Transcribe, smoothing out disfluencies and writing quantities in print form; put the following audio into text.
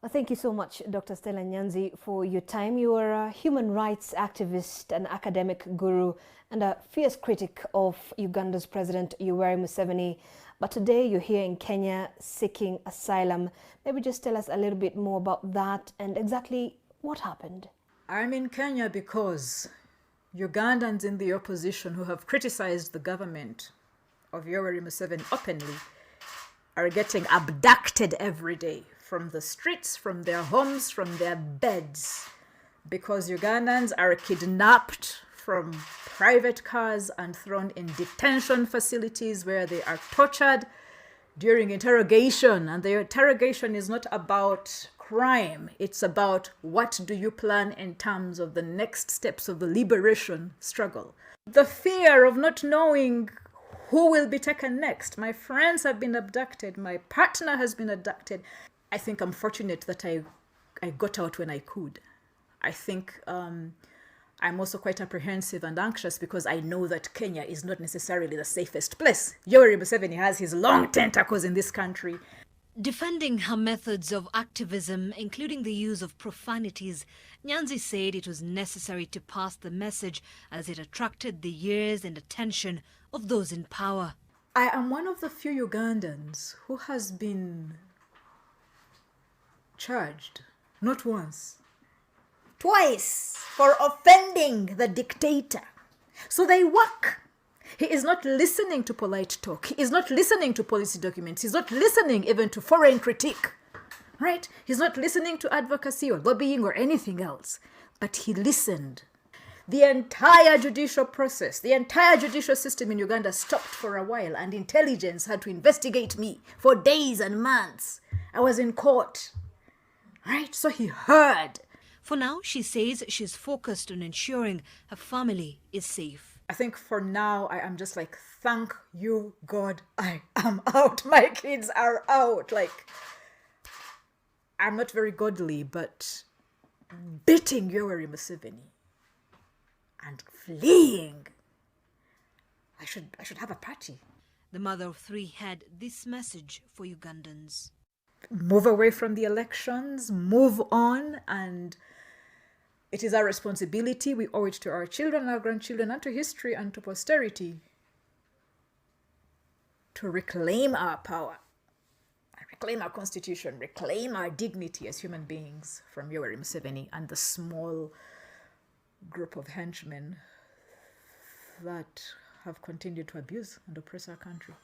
Thank you so much, Dr. Stella Nyanzi, for your time. You are a human rights activist, an academic guru, and a fierce critic of Uganda's President Yoweri Museveni. But today you're here in Kenya seeking asylum. Maybe just tell us a little bit more about that and exactly what happened. I'm in Kenya because Ugandans in the opposition who have criticized the government of Yoweri Museveni openly are getting abducted every day from the streets, from their homes, from their beds, because Ugandans are kidnapped from private cars and thrown in detention facilities where they are tortured during interrogation. And the interrogation is not about crime. It's about what do you plan in terms of the next steps of the liberation struggle. The fear of not knowing who will be taken next. My friends have been abducted. My partner has been abducted. I think I'm fortunate that I got out when I could. I think I'm also quite apprehensive and anxious because I know that Kenya is not necessarily the safest place. Yoweri Museveni has his long tentacles in this country. Defending her methods of activism, including the use of profanities, Nyanzi said it was necessary to pass the message as it attracted the ears and attention of those in power. I am one of the few Ugandans who has been charged, not once, twice, for offending the dictator. So they work. He is not listening to polite talk. He is not listening to policy documents. He's not listening even to foreign critique, right? He's not listening to advocacy or lobbying or anything else. But he listened. The entire judicial process, the entire judicial system in Uganda stopped for a while, and intelligence had to investigate me for days and months. I was in court, right? So he heard. For now, she says she's focused on ensuring her family is safe. I think for now, I am just like, thank you, God, I am out. My kids are out. Like, I'm not very godly, but beating Yoweri Museveni and fleeing, I should have a party. The mother of three had this message for Ugandans. Move away from the elections, move on, and it is our responsibility. We owe it to our children, our grandchildren, and to history and to posterity to reclaim our power, reclaim our constitution, reclaim our dignity as human beings from Yoweri Museveni and the small group of henchmen that have continued to abuse and oppress our country.